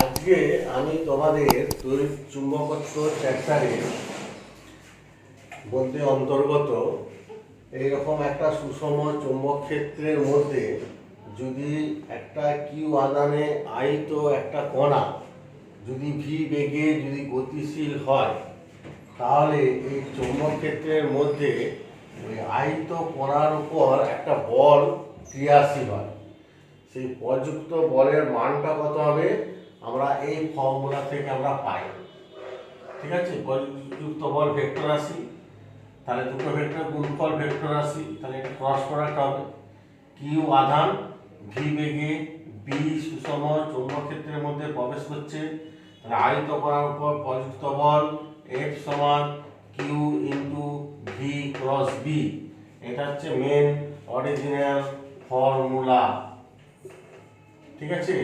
আজকে আমি তোমাদের তড়িৎ চুম্বকত্ব চ্যাপ্টারে মধ্যে অন্তর্গত এইরকম একটা সুষম চুম্বক ক্ষেত্রের মধ্যে যদি একটা কিউ আধানে আহিত একটা কণা যদি ভি বেগে যদি গতিশীল হয়, তাহলে এই চুম্বক ক্ষেত্রের মধ্যে ওই আহিত কণার উপর একটা বল ক্রিয়াশীল হয়। সেই প্রযুক্ত বলের মানটা কত হবে আমরা এই ফর্মুলা থেকে আমরা পাই। ঠিক আছে, প্রযুক্ত বল ভেক্টর রাশি, তাহলে দুটো ভেক্টর গুণফল ভেক্টর রাশি, তাহলে এটা ক্রস প্রোডাক্ট হবে। কিউ আধান ভি বেগে বি সুষম চৌম্বক ক্ষেত্রের মধ্যে প্রবেশ করছে, তাহলে আহিত করার উপর প্রযুক্ত বল এফ সমান Q into V cross B. এটা হচ্ছে মেন অরিজিনাল ফর্মুলা। ঠিক আছে,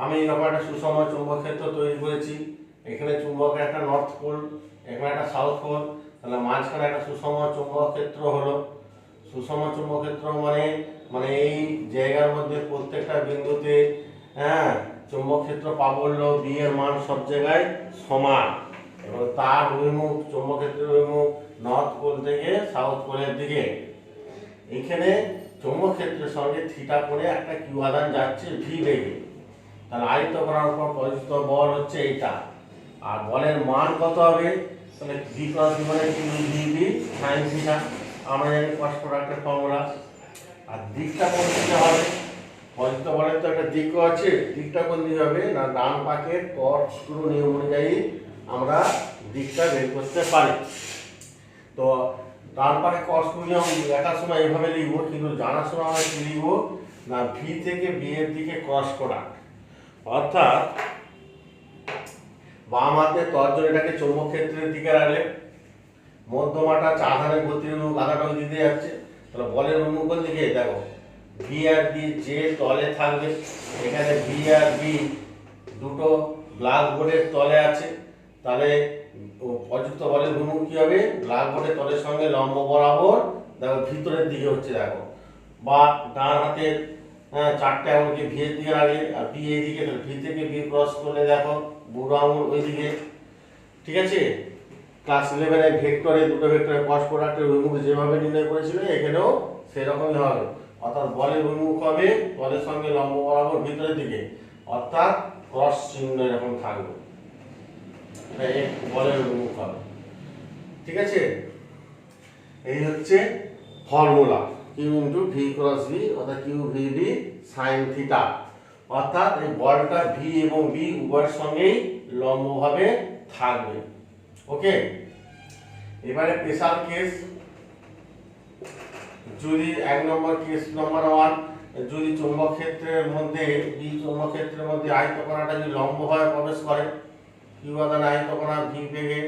আমি এরকম একটা সুষম চুম্বক ক্ষেত্র তৈরি করেছি। এখানে চুম্বকের একটা নর্থ পোল, এখানে একটা সাউথ পোল, তাহলে মাঝখানে একটা সুষম চুম্বক ক্ষেত্র হলো। সুষম চুম্বক ক্ষেত্র মানে মানে এই জায়গার মধ্যে প্রত্যেকটা বিন্দুতে চুম্বক ক্ষেত্র প্রাবল্য বি এর মান সব জায়গায় সমান, এবং তার অভিমুখ চুম্বক ক্ষেত্রের অভিমুখ নর্থ পোল থেকে সাউথ পোলের দিকে। এখানে চুম্বক ক্ষেত্রের সঙ্গে থিটা কোণে একটা কিউ আধান যাচ্ছে ভি বেগে, তাহলে আহিত করার উপর প্রযুক্ত বল হচ্ছে এইটা। আর বলের মান কত হবে, তাহলে ভি ক্রস বি মানে Q V B sine theta, আমরা জানি ক্রস প্রোডাক্টের ফর্মুলা। আর দিকটা কোন দিকে হবে, প্রযুক্ত বলের তো একটা দিকও আছে, দিকটা কোন দিকে হবে না ডান পাকের কট স্ক্রু নিয়ম অনুযায়ী আমরা দিকটা বের করতে পারি। তো ডান পাকে কট স্ক্রু নিয়ম লেখার সময় এইভাবে লিখবো, কিন্তু জানার সময় আমরা কি লিখবো না ভি থেকে বি এর দিকে ক্রস প্রোডাক্ট, অর্থাৎ বাম হাতে তর্জনীটাকে চৌম্বক ক্ষেত্রের দিকে রাখলে মধ্যমাটা আধানের গতির অভিমুখ আধাটা ওই দিকে যাচ্ছে, তাহলে বলের অভিমুখ কোন দিকে দেখো ভি আর বি যে তলে থাকবে, এখানে ভি আর বি দুটো ব্ল্যাকবোর্ডের তলে আছে, তাহলে প্রযুক্ত বলের অভিমুখ কি হবে ব্ল্যাকবোর্ডের তলের সঙ্গে লম্ব বরাবর দেখো ভিতরের দিকে হচ্ছে দেখো, বা ডান হাতের চারটে আঙুলকে ভি এর দিকে রাখলে আর বি এই দিকে, ভি থেকে বি ক্রস করলে দেখো বুড়ো আঙুল ওই দিকে। ঠিক আছে, ক্লাস 11 ভেক্টরে দুটো ভেক্টরের ক্রস প্রোডাক্টের অভিমুখ যেভাবে নির্ণয় করেছিল এখানেও সেরকমই হবে, অর্থাৎ বলের অভিমুখ হবে বলের সঙ্গে লম্ব বরাবর ভিতরের দিকে, অর্থাৎ ক্রস চিহ্ন এরকম থাকবে, বলের অভিমুখ হবে। ঠিক আছে, এই হচ্ছে formula q into V cross B, অর্থাৎ q V B sine theta, অর্থাৎ এই বলটা ভি এবং বি উভয়ের সঙ্গেই লম্বভাবে থাকবে। ওকে, এবারে স্পেশাল কেস, যদি 1 নম্বর কেস নম্বর 1, যদি চৌম্বক ক্ষেত্রের মধ্যে বি চৌম্বক ক্ষেত্রের মধ্যে আহিত কণাটা যদি লম্বভাবে প্রবেশ করে, কিউ আধান আহিত কণা ভি বেগে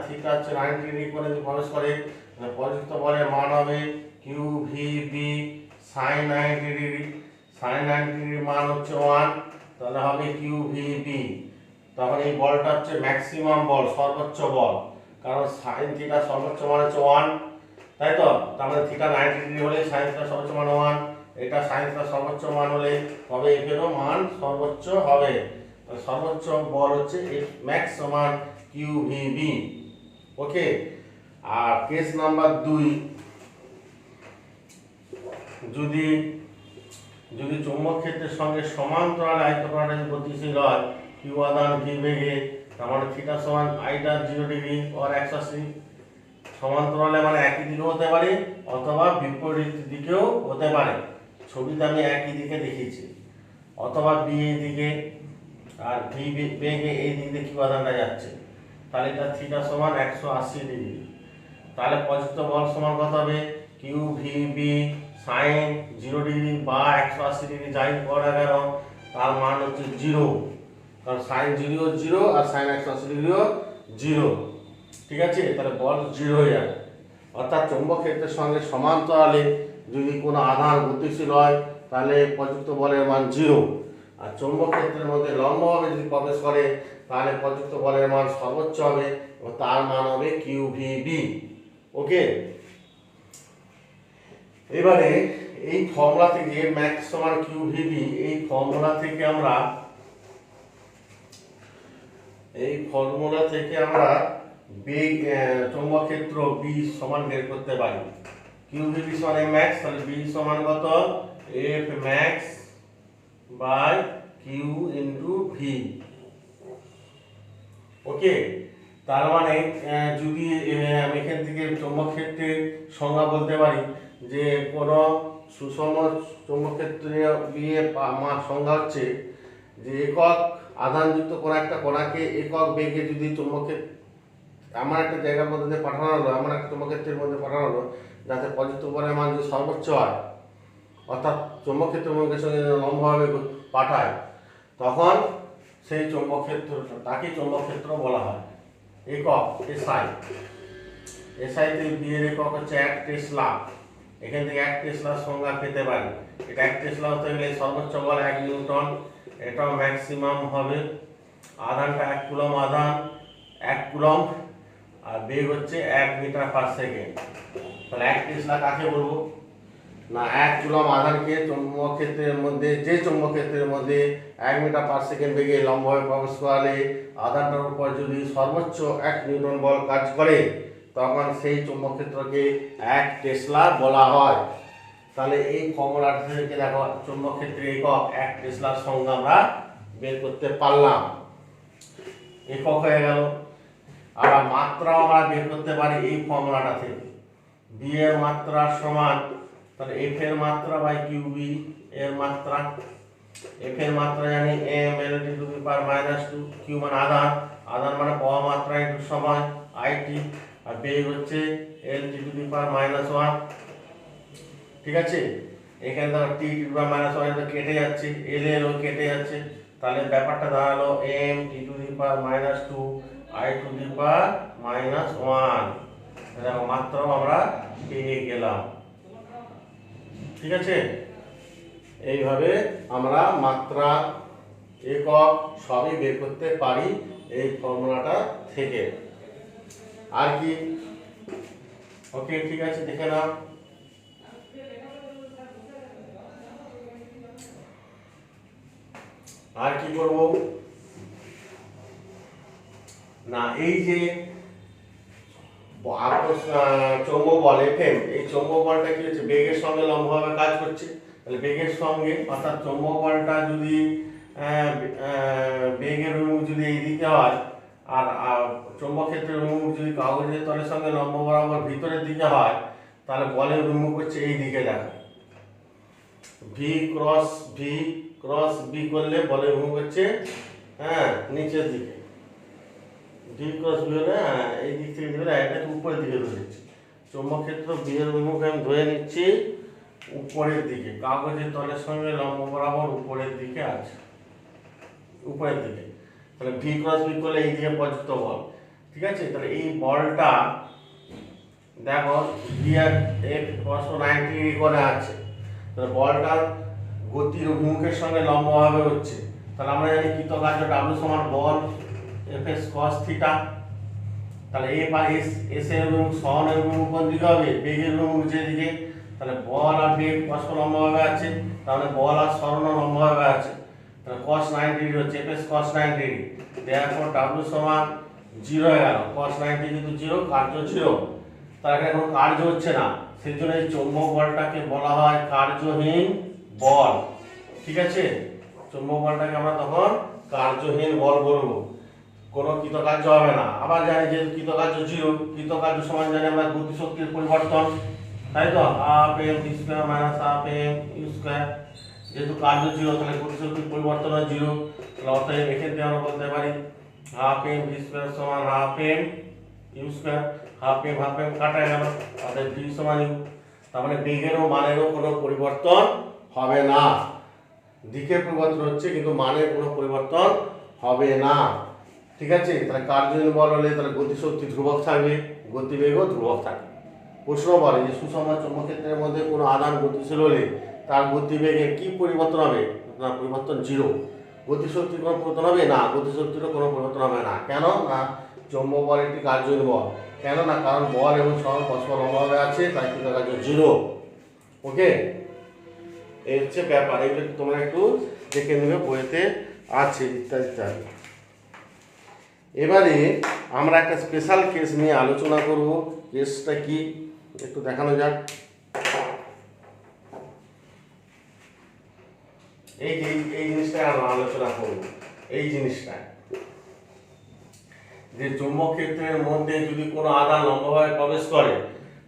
থিটা হচ্ছে 90 ডিগ্রি কোণে যদি প্রবেশ করে, তাহলে প্রযুক্ত বলের মান হবে Q V B sine 90 degree. Sine 90 ডিগ্রির মান হচ্ছে 1, তাহলে হবে কিউ ভি বি। তখন এই বলটা হচ্ছে ম্যাক্সিমাম বল, সর্বোচ্চ বল, কারণ সাইন থিটা সর্বোচ্চ মান হচ্ছে 1, তাই তো, তার মানে থিটা 90 ডিগ্রি হলে সাইন থিটা সর্বোচ্চ মান 1, এটা সাইন থিটা সর্বোচ্চ মান হলে তবে এফ এরও মান সর্বোচ্চ হবে, তাহলে সর্বোচ্চ বল হচ্ছে এফ ম্যাক্স সমান কিউ ভি বি। ওকে, আর কেস নাম্বার 2, যদি যদি চৌম্বক ক্ষেত্রের সঙ্গে সমান্তরালে আহিত কণাটা গতিশীল হয় কিউ আধান ভি বেগে, তার মানে থিটা সমান আইটা 0 ডিগ্রি আর 180, সমান্তরালে মানে একই দিকে হতে পারে অথবা বিপরীত দিকেও হতে পারে, ছবিতে আমি একই দিকে দেখিয়েছি, অথবা বি এই দিকে আর ভি বেগে এই দিকে কিউ আধানটা যাচ্ছে, তাহলে এটা থিটা সমান 180 ডিগ্রি। তাহলে প্রযুক্ত বল সমান কত হবে Q V B sine 0 degree বা 180 ডিগ্রি যাই করে কেন তার মান হচ্ছে 0, কারণ সাইন 0 0 আর সাইন 180 ডিগ্রিও 0। ঠিক আছে, তাহলে বল 0 হয়ে যাবে, অর্থাৎ চৌম্বক ক্ষেত্রের সঙ্গে সমান্তরালে যদি কোনো আধান গতিশীল হয় তাহলে প্রযুক্ত বলের মান 0, আর চৌম্বক ক্ষেত্রের মধ্যে লম্বভাবে যদি প্রবেশ করে তাহলে প্রযুক্ত বলের মান সর্বোচ্চ হবে এবং তার মান হবে কিউ ভি বি। ওকে, এবারে এই ফর্মুলা থেকে ম্যাক্স সমান কিউ ভি বি, এই ফর্মুলা থেকে আমরা এই ফর্মুলা থেকে আমরা বেগ চৌম্বক ক্ষেত্র বি সমান বের করতে পারি। কিউ ভি সমান এম ম্যাক্স, তাহলে বি সমান কত? F max by q into v. Okay, তার মানে যদি আমি এখান থেকে চৌম্বক ক্ষেত্রের সংজ্ঞা বলতে পারি যে কোনো সুষম চৌম্বক ক্ষেত্রে বিয়ে সংজ্ঞা হচ্ছে যে একক আধানযুক্ত কোনো একটা কণাকে একক বেগে যদি চৌম্বক ক্ষেত্র এমন একটা জায়গার মধ্যে দিয়ে পাঠানো হলো, এমন একটা চৌম্বক ক্ষেত্রের মধ্যে পাঠানো হলো যাতে পর্যাপ্ত বলের মান যদি সর্বোচ্চ হয়, অর্থাৎ চৌম্বক ক্ষেত্র উন্মুখের সঙ্গে লম্বভাবে পাঠায়, তখন সেই চৌম্বক ক্ষেত্র তাকে চৌম্বক ক্ষেত্র বলা হয়। একক এসআই, এসআইতে বিয়ের একক হচ্ছে 1 টেসলা। এখান থেকে 1 টেসলার সংজ্ঞা পেতে পারি। এটা 1 টেসলা হতে গেলে সর্বোচ্চ বল 1 নিউটন, এটাও ম্যাক্সিমাম হবে। আধানটা 1 কুলম আধান, 1 কুলম, আর বেগ হচ্ছে 1 মিটার পার সেকেন্ড। তাহলে 1 টেসলা কাকে বলবো? না, 1 কুলম আধানকে চৌম্বক ক্ষেত্রের মধ্যে, যে চৌম্বক ক্ষেত্রের মধ্যে 1 মিটার পার সেকেন্ড বেগে লম্বভাবে প্রবেশ করালে আধানটার উপর যদি সর্বোচ্চ 1 নিউটন বল কাজ করে, তখন সেই চৌম্বক ক্ষেত্রকে 1 টেসলা বলা হয়। তাহলে এই ফর্মুলাটা থেকে দেখো চৌম্বক ক্ষেত্রের একক 1 টেসলার সংজ্ঞা আমরা বের করতে পারলাম। একক হয়ে গেল। আবার মাত্রাও আমরা বের করতে পারি এই ফর্মুলাটা থেকে। বি এর মাত্রা সমান, তাহলে এফ এর মাত্রা বাই কিউ বি এর মাত্রা। এফ এর মাত্রা জানি M L T to the power -2, Q মানে আধান, আধান মানে পাওয়া মাত্রা ইনটু সময় আইটি, আর বেগ হচ্ছে এল টি টু দি পাওয়ার -1। ঠিক আছে, এখানে দেখো টি টু দি পাওয়ার -1 কেটে যাচ্ছে, এল এর ও কেটে যাচ্ছে, তাহলে ব্যাপারটা দাঁড়ালো M T to the power -2 I to the power -1। দেখো মাত্রাও আমরা পেয়ে গেলাম। ঠিক আছে, এইভাবে আমরা মাত্রা, একক সবই বের করতে পারি এই ফর্মুলাটা থেকে। আর কি? ওকে, ঠিক আছে, দেখে নাও। আর কি করব না, এই যে চৌম্বক বল এফএম, এই চৌম্বক বলটা কি হচ্ছে? বেগের সঙ্গে লম্বভাবে কাজ করছে। তাহলে বেগের সঙ্গে, অর্থাৎ চৌম্বক বলটা যদি বেগের অভিমুখ যদি এইদিকে হয়, আর চৌম্বক ক্ষেত্রের অভিমুখ যদি কাগজের তলের সঙ্গে লম্ব বরাবর ভিতরের দিকে হয়, তাহলে বলের অভিমুখ হচ্ছে এই দিকে। দেখো ভি ক্রস বি করলে বলের অভিমুখ হচ্ছে নিচের দিকে। ভি ক্রস বি হলে এই দিক থেকে ধরে এটা উপরের দিকে ধরেছি। চৌম্বক ক্ষেত্র বি এর অভিমুখ আমি ধরে নিচ্ছি উপরের দিকে, কাগজের তলের সঙ্গে লম্ব বরাবর উপরের দিকে আছে, উপরের দিকে। তাহলে ভি ক্রস বি করলে এই দিকে পর্যন্ত বল। ঠিক আছে, তাহলে এই বলটা দেখো ভি আর এফ ক্রস 90 ডিগ্রি করে আছে, তাহলে বলটার গতির অভিমুখের সঙ্গে লম্বভাবে হচ্ছে। তাহলে আমরা জানি কৃতকার্য ডাব্লিউ সমান বল এফ এস কস থিটা। তাহলে এ বা এস এর অভিমুখ সহনের অভিমুখ কোন দিকে হবে? বেগের অভিমুখ যেদিকে। তাহলে বল আর বেগ পরস্পর লম্বভাবে আছে, তাহলে বল আর সরণ লম্বভাবে আছে। তাহলে cos 90 ডিগ্রি হচ্ছে F S cos 90 degree. Therefore W সমান 0 হয়ে গেল। cos 90 কিন্তু 0, কার্য 0। তার এখানে কোনো কার্য হচ্ছে না, সেই জন্য এই চৌম্বক বলটাকে বলা হয় কার্যহীন বল। ঠিক আছে, চৌম্বক বলটাকে আমরা তখন কার্যহীন বল বলবো, কোনো কৃতকার্য হবে না। আবার জানি যে কৃতকার্য 0, কৃতকার্য সমান জানি আমরা গতিশক্তির পরিবর্তন, তাই তো half M V square minus half M U square. যেহেতু কার্য 0, তাহলে গতিশক্তির পরিবর্তন হয় 0। তাহলে অতএব এখান থেকে আমরা বলতে পারি হাফ এম ভি স্কয়ার সমান half M U square. Half M কাটা গেল, অতএব ভি সমান ইউ। তার মানে বেগেরও মানেরও কোনো পরিবর্তন হবে না। দিকের পরিবর্তন হচ্ছে কিন্তু মানের কোনো পরিবর্তন হবে না। ঠিক আছে, তাহলে কার্যহীন বল হলে তাহলে গতিশক্তি ধ্রুবক থাকবে, গতিবেগও ধ্রুবক থাকবে। প্রশ্ন বলে যে সুষম চৌম্বক ক্ষেত্রের মধ্যে কোনো আধান গতিশীল হলে তার গতিবেগের কি পরিবর্তন হবে? না, পরিবর্তন 0। গতিশক্তির কোনো পরিবর্তন হবে না, গতিশক্তিরও কোনো পরিবর্তন হবে না। কেন না? চৌম্বক বল একটি কার্যহীন বল। কেন না? কারণ বল এবং সরণ পরস্পর লম্বভাবে আছে, তাই কৃতকার্য 0। ওকে, এই হচ্ছে ব্যাপার। এইগুলো তোমরা একটু দেখে নেবে, বইতে আছে ইত্যাদি ইত্যাদি। এবারে আমরা একটা স্পেশাল কেস নিয়ে আলোচনা করব। কেসটা কি একটু দেখানো যাক। এই যে এই জিনিসটা আমরা আলোচনা করব। এই জিনিসটা যে চুম্বক ক্ষেত্রের মধ্যে যদি কোনো আধান লম্বভাবে প্রবেশ করে,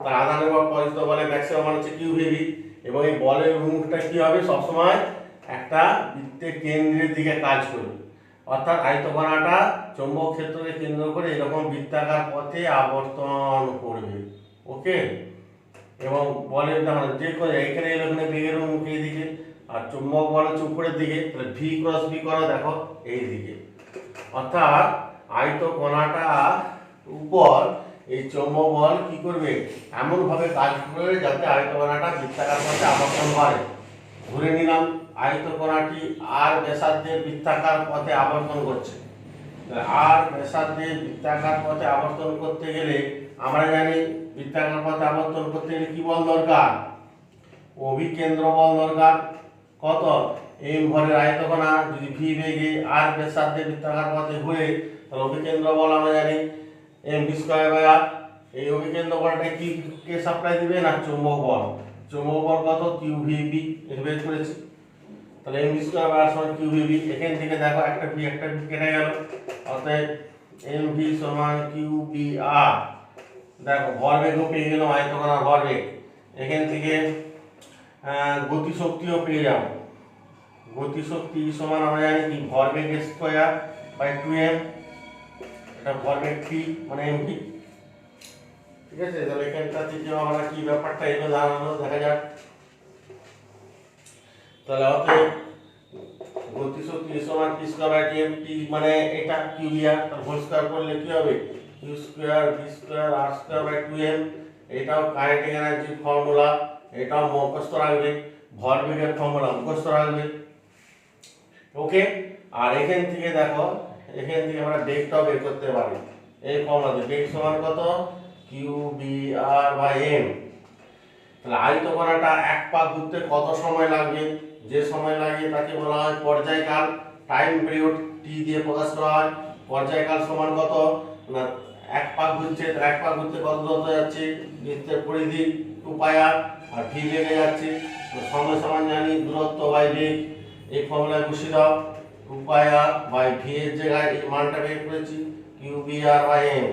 তার আধানের বা পরিচিত বলে ম্যাক্সিমাম মান হচ্ছে কিউ ভি, এবং এই বলের মুখটা কি হবে, সবসময় একটা বৃত্তের কেন্দ্রের দিকে কাজ করবে। অর্থাৎ আয়তকণাটা চৌম্বক ক্ষেত্রকে কেন্দ্র করে এরকম বৃত্তাকার পথে আবর্তন করবে। ওকে, এবং বলের যে কোনো এখানে এখানে বেগের মুখ এই দিকে, আর চুম্বক বল হচ্ছে উপরের দিকে, তাহলে ভি ক্রস ভি করো দেখো এই দিকে। অর্থাৎ আয়তকণাটা উপর এই চৌম্বক বল কি করবে, এমন ভাবে কাজ করবে যাতে আয়তকণাটা বৃত্তাকার পথে আবর্তন করে। ধরে নিলাম আয়তকণাটি আর ব্যাসার্ধের বৃত্তাকার পথে আবর্তন করছে। আর ব্যাসার্ধের বৃত্তাকার পথে আবর্তন করতে গেলে আমরা জানি বৃত্তাকার পথে আবর্তন করতে গেলে কি বল দরকার, অভিকেন্দ্র বল দরকার। কত, এম ভরের আয়তকণা যদি ভি বেগে আর ব্যাসার্ধের বৃত্তাকার পথে ঘুরে, তাহলে অভিকেন্দ্র বল আমরা জানি এম ভি স্কয়ার বাই আর। এই অভিকেন্দ্র বলটা কি কে সাপ্লাই দিবে না, চৌম্বক বল। চৌম্বক বল কত, কিউ ভি বি, এটা বের করেছি। তাহলে এম ভি স্কয়ার বাই আর সমান কিউ ভি বি। এখান থেকে দেখো একটা ভি কেটে গেল, অতএব এম ভি সমান কিউ বি আর। দেখো ভরবেগও পেয়ে গেলাম, আয়তকণার ভরবেগ। এখান থেকে গতিশক্তিও পেয়ে যাব। গতিশক্তি সমান আমরা জানি কি, ভরবেগ স্কয়ার বাই 2m, এটা ভরবেগ পি মানে এমভি। ঠিক আছে, তাহলে এখানটা থেকে আমরা কি ব্যাপারটা এগুলো জানানো দেখা যাক। তাহলে অতএব গতিশক্তি সমান P square by 2m, P মানে এটা কিউবিআর, তার হোল স্কয়ার করলে কি হবে, কিউ স্কয়ার ভি স্কয়ার আর স্কয়ার বাই 2m। এটাও কাইনেটিক এনার্জি ফর্মুলা, এটাও মুখস্থ রাখবে। ভরবেগের ফর্মুলা মুখস্থ রাখবে। ওকে, আর এখান থেকে দেখো, এখান থেকে আমরা বেগটাও বের করতে পারি। এই ফর্মুলাতে বেগ সমান কত, Q B R by M. তাহলে আয়তকণাটা এক পাক ঘুরতে কত সময় লাগবে, যে সময় লাগে তাকে বলা হয় পর্যায়কাল। টাইম পিরিয়ড টি দিয়ে প্রকাশ করা হয়। পর্যায়কাল সমান কত না, এক পাক ঘুরছে, এক পাক ঘুরতে কত দূরত্ব যাচ্ছে, বৃত্তের পরিধি 2πr, আর ভি বেগে যাচ্ছে, সময় সমান জানি দূরত্ব বাই বেগ। এই ফর্মুলায় বসিয়ে দাও, 2πr বাই ভি এর জায়গায় এই মানটা বের করেছি q B R by m.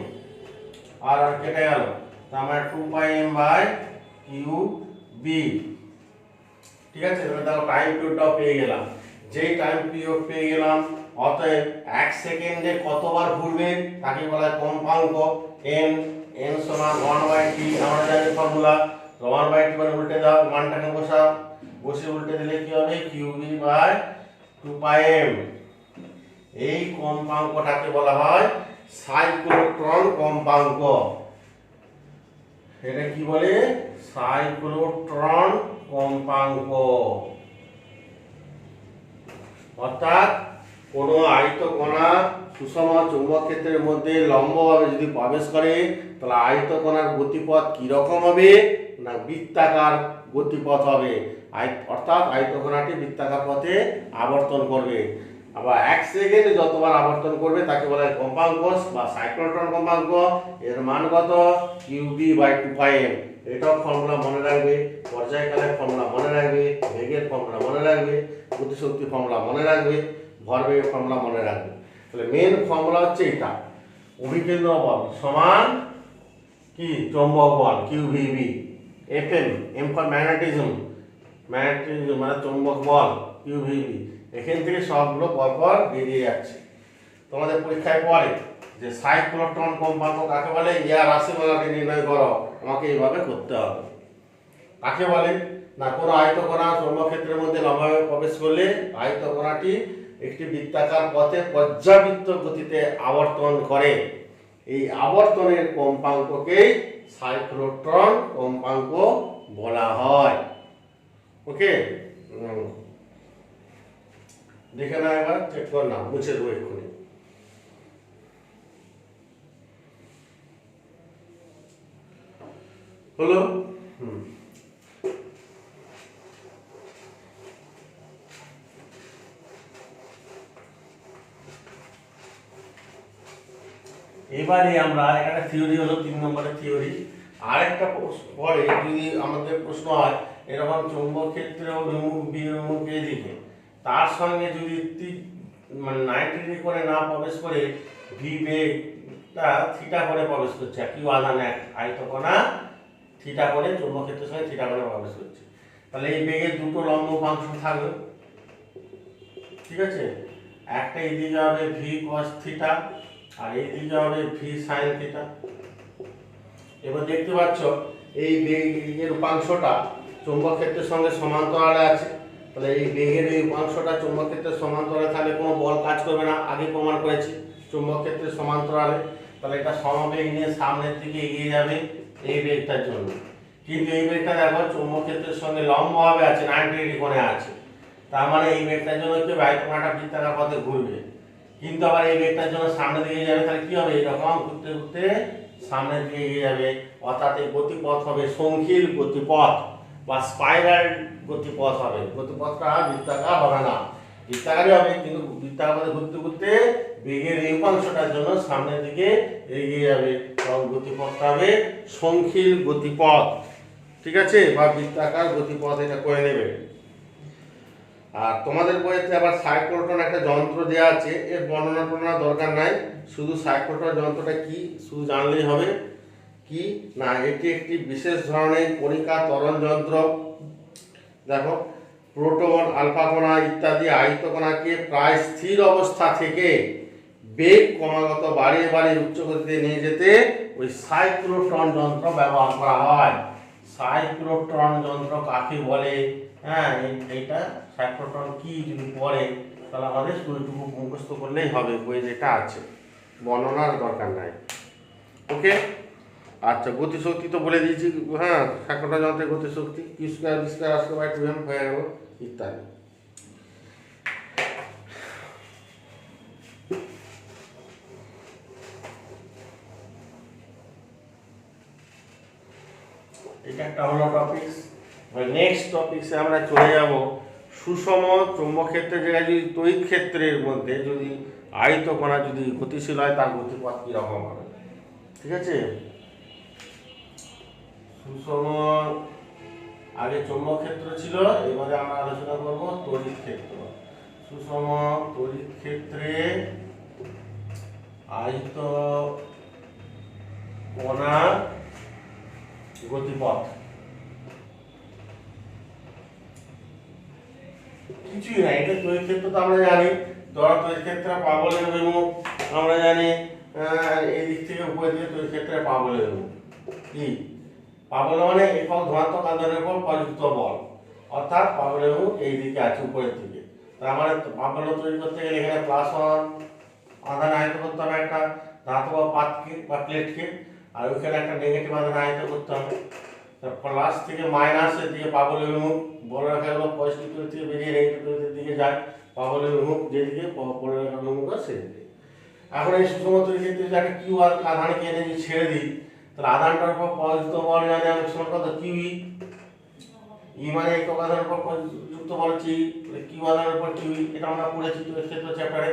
আর কেটে গেল, তাহলে 2πm বাই কিউ বি। ঠিক আছে, তাহলে দেখো টাইম পিরিয়ডটাও পেয়ে গেলাম। যেই টাইম পিরিয়ড পেয়ে গেলাম, অতএব 1 সেকেন্ডে কতবার ঘুরবে তাকে বলা হয় কম্পাঙ্ক n। n সমান 1/t, আমরা জানি ফর্মুলা। 1/t মানে উল্টে দাও, মানটাকে বসাও, বসে উল্টে দিলে কি হবে, qb বাই 2πm। এই কম্পাঙ্কটাকে বলা হয় সাইক্লোট্রন কম্পাঙ্ক। এটা কি বলে, সাইক্লোট্রন কম্পাঙ্ক। অর্থাৎ কোন আয়তকণা সুষম চৌম্বক ক্ষেত্রের মধ্যে লম্বভাবে যদি প্রবেশ করে, তাহলে আয়তকণার গতিপথ কি রকম হবে না, বৃত্তাকার গতিপথ হবে। অর্থাৎ আয়তকণাটি বৃত্তাকার পথে আবর্তন করবে। আবার 1 সেকেন্ডে যতবার আবর্তন করবে তাকে বলা হয় কম্পাঙ্ক বা সাইক্লোট্রন কম্পাঙ্ক। এর মান কত, কিউবি বাই 2πm। এটাও ফর্মুলা মনে রাখবে, পর্যায়কালের ফর্মুলা মনে রাখবে, বেগের ফর্মুলা মনে রাখবে, গতিশক্তি ফর্মুলা মনে রাখবে, ভরবেগের ফর্মুলা মনে রাখবে। তাহলে মেন ফর্মুলা হচ্ছে এটা, অভিকেন্দ্র বল সমান কি, চৌম্বক বল q v B. FM, M for magnetism, magnetism মানে চৌম্বক বল কিউভিবি। এখান থেকে সবগুলো পরপর বেরিয়ে যাচ্ছে। তোমাদের পরীক্ষায় পড়ে যে সাইক্লোট্রন কম্পাঙ্ক কাকে বলে, ইয়ার রাশিমালাটি নির্ণয় করো, আমাকে এইভাবে করতে হবে। কাকে বলে না, কোনো আয়তকণা চৌম্বক ক্ষেত্রের মধ্যে লম্বাভাবে প্রবেশ করলে আয়তকণাটি একটি বৃত্তাকার পথে পর্যাবৃত্ত গতিতে আবর্তন করে। এই আবর্তনের কম্পাঙ্ককেই সাইক্লোট্রন কম্পাঙ্ক বলা হয়। ওকে, দেখে না, এবার চেক কর না, মুছে দেবো এক্ষুনি। হলো, এবারে আমরা একটা থিওরি হলো 3 নম্বরের থিওরি। আরেকটা পরে যদি আমাদের প্রশ্ন হয় এরকম চৌম্বক ক্ষেত্রে অভিমুখ বিমুখ এদিকে, তার সঙ্গে যদি মানে 90 ডিগ্রি করে না প্রবেশ করে ভি বেগটা থিটা করে প্রবেশ করছে, কিউ আধানে আয়তকণা থিটা করে চৌম্বক ক্ষেত্রের সঙ্গে থিটা করে প্রবেশ করছে, তাহলে এই বেগের দুটো লম্ব ফাংশন থাকবে। ঠিক আছে, একটা এদিকে হবে ভি কস থিটা আর এইদিকে হবে ভি সাইন থিটা। এবার দেখতে পাচ্ছ এই বেগের উপাংশটা চৌম্বক ক্ষেত্রের সঙ্গে সমান্তরালে আছে, তাহলে এই বেগের এই উপাংশটা চৌম্বক ক্ষেত্রের সমান্তরালে থাকলে কোনো বল কাজ করবে না, আগে প্রমাণ করেছি চৌম্বক ক্ষেত্রের সমান্তরালে, তাহলে এটা সমবেগ নিয়ে সামনের দিকে এগিয়ে যাবে এই বেগটার জন্য। কিন্তু এই বেগটা দেখো চৌম্বক ক্ষেত্রের সঙ্গে লম্বভাবে আছে, 90 ডিগ্রি কোণে আছে, তার মানে এই বেগটার জন্য কি আয়তকাটা বৃত্তাকার পথে ঘুরবে, কিন্তু আবার এই বেগটার জন্য সামনের দিকে যাবে, তাহলে কি হবে এরকম ঘুরতে ঘুরতে সামনের দিকে এগিয়ে যাবে, অর্থাৎ এই গতিপথ হবে সংখিল গতিপথ বা স্পাইরাল গতিপথ হবে। গতিপথটা বৃত্তাকার হবে না, বৃত্তাকারই হবে কিন্তু বৃত্তাকার পথে ঘুরতে ঘুরতে বেগের এই উপাংশটার জন্য সামনের দিকে এগিয়ে যাবে, এবং গতিপথটা হবে সংখিল গতিপথ। ঠিক আছে, বা বৃত্তাকার গতিপথ এটা করে নেবে। আর তোমাদের বইতে আবার সাইক্লোট্রন একটা যন্ত্র দেওয়া আছে, এর বর্ণনা দরকার নাই, শুধু সাইক্লোট্রন যন্ত্রটা কি শুধু জানলেই হবে। কি না, এটি একটি বিশেষ ধরনের কণিকা ত্বরণ যন্ত্র। দেখো প্রোটন, আলফা কণা ইত্যাদি আয়িত কণাকে প্রায় স্থির অবস্থা থেকে বেগ ক্রমাগত বাড়িয়ে বাড়িয়ে উচ্চ গতিতে নিয়ে যেতে ওই সাইক্লোট্রন যন্ত্র ব্যবহার করা হয়। সাইক্লোট্রন যন্ত্র কাকে বলে? হ্যাঁ, এইটা সাইক্লোট্রন কি যদি পড়ে তাহলে আমাদের শুধুটুকু মুখস্থ করলেই হবে, বই যেটা আছে, বর্ণনার দরকার নাই। ওকে, আচ্ছা গতিশক্তি তো বলে দিয়েছি। হ্যাঁ, সাইক্লোট্রন যন্ত্রের গতিশক্তি কিউ স্কয়ার ভি স্কয়ার আর স্কয়ার বাই 2m হয়ে গেল ইত্যাদি। এটা একটা হলো টপিকস। নেক্সট টপিকসে আমরা চলে যাব সুষম চৌম্বক ক্ষেত্রের জায়গায় যদি তড়িৎ ক্ষেত্রের মধ্যে যদি আয়িত কণা যদি গতিশীল হয় তার গতিপথ কীরকম হবে। ঠিক আছে, সুষম আগে চৌম্বক ক্ষেত্র ছিল, এবারে আমরা আলোচনা করব তড়িৎ ক্ষেত্র। সুষম তড়িৎ ক্ষেত্রে আয়িত কণা গতিপথ কিছুই না, এটা তড়িৎ ক্ষেত্র তো আমরা জানি, ধরো তড়িৎ ক্ষেত্রে পাবলের অভিমুখ আমরা জানি, এই দিক থেকে উপরের দিকে তড়িৎ ক্ষেত্রে পাবলের অভিমুখ কি, পাবল মানে একক ধনাত্মক আধানের উপর প্রযুক্ত বল, অর্থাৎ পাবলের অভিমুখ এই দিকে আছে উপরের দিকে। তার মানে পাবল তৈরি করতে গেলে এখানে +1 আধান আয়িত করতে হবে একটা ধাতব পাতকে বা প্লেটকে, আর ওইখানে একটা নেগেটিভ আধান আয়িত করতে হবে। প্লাস থেকে মাইনাসের দিকে পাবল অভিমুখ, বড় রেখা হলো পজিটিভ তড়িৎ থেকে বেরিয়ে নেগেটিভ তড়িতের দিকে যায়, পাবল অভিমুখ যেদিকে বড় রেখার অভিমুখ সেদিকে। এখন এই সুষম তড়িৎ ক্ষেত্রে যদি একটা কিউ আধানকে এনে যদি ছেড়ে দিই, তাহলে আধানটার উপর প্রযুক্ত বল জানি আমি সমান কত কিউ ই, মানে একক আধানের উপর যুক্ত বল হচ্ছে কিউ আধানের উপর কিউ, এটা আমরা পড়েছি তড়িৎ ক্ষেত্র চ্যাপ্টারে।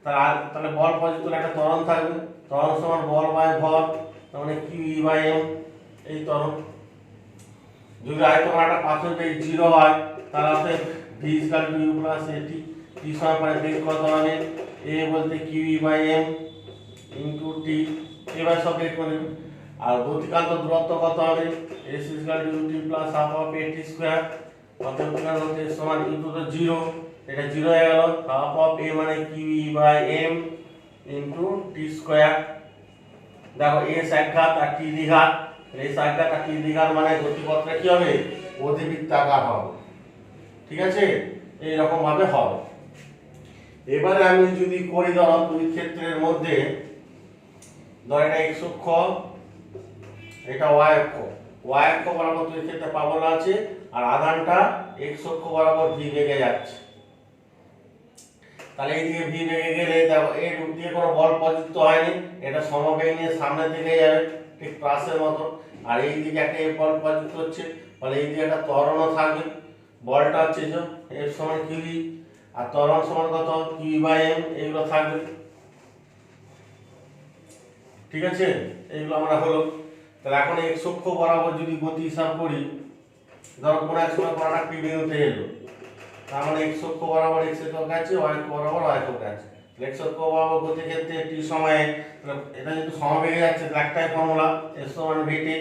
তাহলে বল প্রযুক্ত একটা ত্বরণ থাকবে, ত্বরণ সমান বল বাই ভর, তার মানে কিউ ই বাই এম এই ত্বরণ। যদি আয়তকারটা পাথর বেগ 0 হয় তাহলে আছে v equal to u plus at, t সমান পারে বেগ কত হবে a বলতে q e by m into t, এবার সব বেগ করে নেব। আর গতিকান্ত দূরত্ব কত হবে s equal to ut plus half of at square, অতএব গতিকান্ত সমান ইনটু তো 0, এটা 0 হয়ে গেল, হাফ অফ a মানে q e by m into t square. দেখো a সাইডঘাত আর t দ্বিঘাত, এই সাইডঘাত আর t দ্বিঘাত মানে গতিপথটা কি হবে অধিবৃত্তাকার হবে। ঠিক আছে, এই রকম ভাবে হবে। এবারে আমি যদি করি ধরো তড়িৎ ক্ষেত্রের মধ্যে ধর এটা x অক্ষ, এটা y অক্ষ, y অক্ষ বরাবর তড়িৎ ক্ষেত্রে পাবল আছে আর আধানটা x অক্ষ বরাবর v বেগে যাচ্ছে। তাহলে এইদিকে v বেগে গেলে দেখো এর দিয়ে কোনো বল প্রযুক্ত হয়নি, এটা সমবেগ নিয়ে সামনের দিকে যাবে ঠিক প্লাসের মতো, আর এই দিকে একটা বল প্রযুক্ত হচ্ছে, ফলে এই দিকে একটা ত্বরণও থাকবে, বলটা হচ্ছে যে f সমান q e আর ত্বরণ সমান কত q e বাই m, এগুলো থাকবে। ঠিক আছে, এইগুলো আমরা হলো। তাহলে এখন এক্স অক্ষ বরাবর যদি গতি হিসাব করি, ধরো কোনো এক সময় কণাটা পি বিন্দুতে এলো, তার মানে এক্স অক্ষ বরাবর এক্স একক আছে, ওয়াই অক্ষ বরাবর ওয়াই একক আছে। এক্স অক্ষ বরাবর গতির ক্ষেত্রে টি সময়ে এটা যেহেতু সমবেগে যাচ্ছে, একটাই ফর্মুলা এস সমান ভিটি,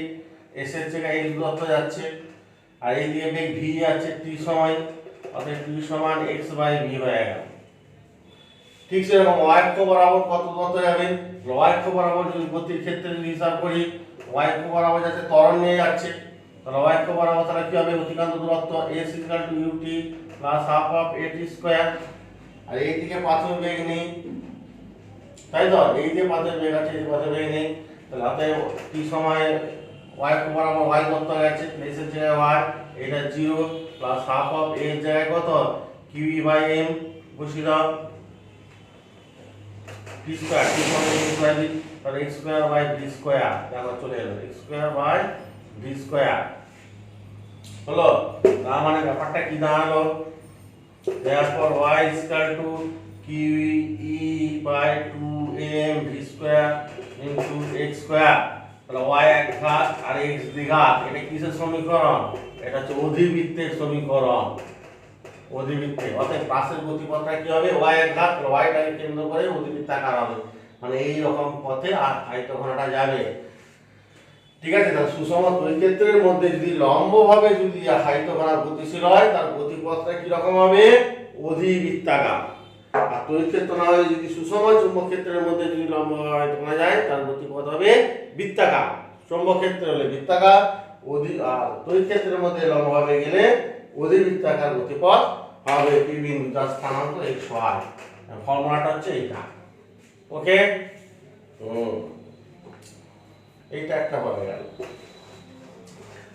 এস এর জায়গায় এক্স দূরত্ব যাচ্ছে, আর এই দিকে বেগ ভি আছে টি সময়, অর্থাৎ টি সমান এক্স বাই ভি হয়ে গেল। ঠিক সেরকম ওয়াই অক্ষ বরাবর কত দূরত্ব যাবে, ওয়াই অক্ষ বরাবর যদি গতির ক্ষেত্রে যদি হিসাব করি, ওয়াই অক্ষ বরাবর যাচ্ছে ত্বরণ নিয়ে যাচ্ছে, তাহলে ওয়াই অক্ষ বরাবর তাহলে কি হবে, অতিক্রান্ত দূরত্ব s = ut plus half of at square. আর এই দিকে পাথর বেগ নেই, তাই তো, এই যে পাথর বেগ আছে, এই পাথর বেগ নেই, তাহলে অতএব t সময় ওয়াই অক্ষ বরাবর ওয়াই দূরত্ব গেছে, s এর জায়গায় ওয়াই, এটা 0 প্লাস হাফ অফ a এর জায়গায় কত qe বাই m বসিয়ে দাও, t স্কয়ার, t সমান x বাই v, তাহলে x square by v square, দেখো চলে এলো x square by v square হলো। তার মানে ব্যাপারটা কি দাঁড়ালো, therefore y is equal to qe by 2m v square into x square, তাহলে y এক ঘাত আর x দ্বিঘাত, এটা কিসের সমীকরণ, এটা হচ্ছে অধিবৃত্তের সমীকরণ, অধিবৃত্তে। অর্থাৎ পাশের গতিপথটা কি হবে, y এর ঘাত, y টাকে কেন্দ্র করে অধিবৃত্তাকার হবে, মানে এই রকম পথে আয়তঘনটা যাবে। ঠিক আছে, তাহলে সুষম তড়িৎক্ষেত্রের মধ্যে যদি লম্বভাবে যদি আয়তঘনা গতিশীল হয়, তার গতিপথটা কি রকম হবে, অধিবৃত্তাকার। আর তড়িৎক্ষেত্র না হলে যদি সুষম চুম্বক ক্ষেত্রের মধ্যে যদি লম্বভাবে আয়তঘনা যায়, তার গতিপথ হবে বৃত্তাকার। চুম্বক ক্ষেত্রে হলে বৃত্তাকার, আর তড়িৎক্ষেত্রের মধ্যে লম্বভাবে গেলে অধিবৃত্তাকার গতিপথ হবে পি বিন্দু, যার স্থানাঙ্ক xy। ফর্মুলাটা হচ্ছে এইটা, ওকে। এইটা একটা হয়ে গেল।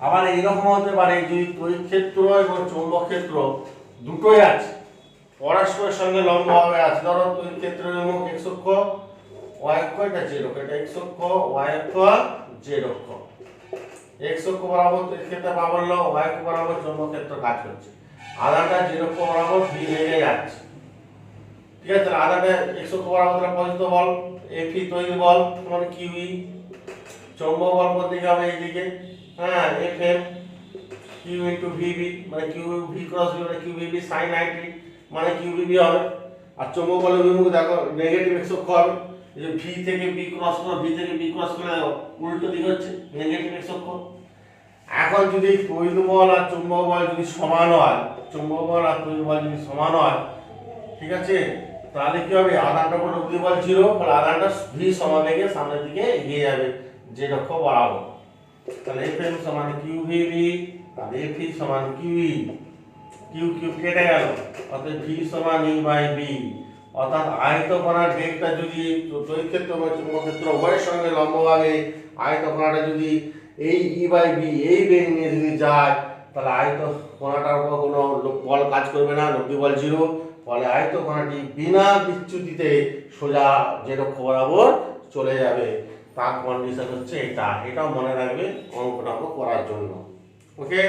আবার এইরকম হতে পারে যদি তড়িৎ ক্ষেত্র এবং চৌম্বক ক্ষেত্র দুটোই আছে, পরস্পরের সঙ্গে লম্বভাবে আছে। ধরো তড়িৎ ক্ষেত্রের উন্মুখ x অক্ষ, y অক্ষ, এটা z অক্ষ, এটা x অক্ষ, y অক্ষ, z অক্ষ। x অক্ষ বরাবর তড়িৎ ক্ষেত্র প্রাবল্য, y অক্ষ বরাবর চৌম্বক ক্ষেত্র কাজ করছে। আধানটা z অক্ষ বরাবর v লেগে যাচ্ছে। ঠিক আছে, আধানটা x অক্ষ বরাবর পতিত বল Fe তড়িৎ বল মানে QE, চৌম্বক বল কোন দিকে হবে, এইদিকে, হ্যাঁ, Fm q into Vb মানে q v cross v মানে qvb sin 90 মানে qvb হবে। আর চৌম্বক বলের অভিমুখ দেখো নেগেটিভ x অক্ষ হবে, এই যে v থেকে b ক্রস করো, v থেকে b ক্রস করে দেখো উল্টো দিক হচ্ছে নেগেটিভ x অক্ষ। এখন যদি তড়িৎ বল আর চৌম্বক বল যদি সমান হয়, চৌম্বক বল আর তড়িৎ বল যদি সমান হয়, ঠিক আছে, তাহলে কি হবে, আধানটার উপর লব্ধি বল 0, তাহলে আধানটা v সমাবেগে সামনের দিকে এগিয়ে যাবে z অক্ষ বরাবর। তাহলে Fm সমান qvb আর Fe সমান qe, q q কেটে গেল, অর্থাৎ v সমান e বাই b। অর্থাৎ আয়তকণার বেগটা যদি তড়িৎ ক্ষেত্র এবং চুম্বক ক্ষেত্র উভয়ের সঙ্গে লম্বভাবে আয়তকণাটা যদি এই e বাই b এই বেগ নিয়ে যদি যায়, তাহলে আয়তকণাটার উপর কোনো বল কাজ করবে না, লব্ধি বল 0, ফলে আয়তকণাটি বিনা বিচ্যুতিতে সোজা z অক্ষ বরাবর চলে যাবে। তার কন্ডিশন হচ্ছে এটা, এটাও মনে রাখবে অঙ্কটা করার জন্য, ওকে।